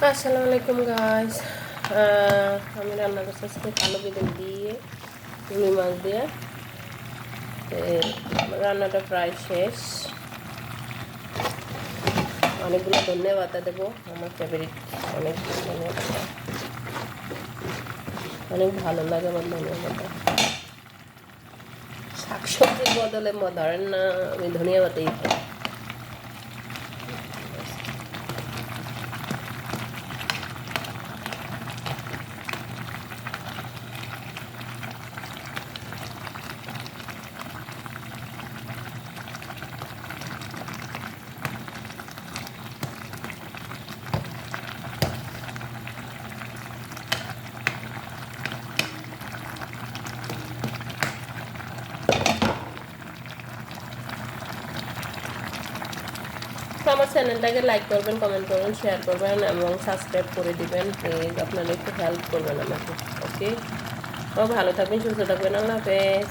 আসসালামু আলাইকুম গাইস। আমি রান্না করছি আজকে কালো বেগুন দিয়ে রুই মাছ দিয়ে। রান্নাটা প্রায় শেষ। অনেকগুলো ধনিয়া পাতা দেবো, আমার ফেভারিট। অনেক ধনিয়া পাতা, অনেক ভালো লাগে আমার ধনিয়া পাতা। শাকসবজির বদলে ধরেন না, আমি ধনিয়া পাতাই খাই। তো আমার চ্যানেলটাকে লাইক করবেন, কমেন্ট করবেন, শেয়ার করবেন এবং সাবস্ক্রাইব করে দিবেন প্লিজ। আপনারা একটু হেল্প করবেন আমাকে, ওকে? ও ভালো থাকবেন, সুস্থ থাকবেন। আল্লাহ হাফেজ।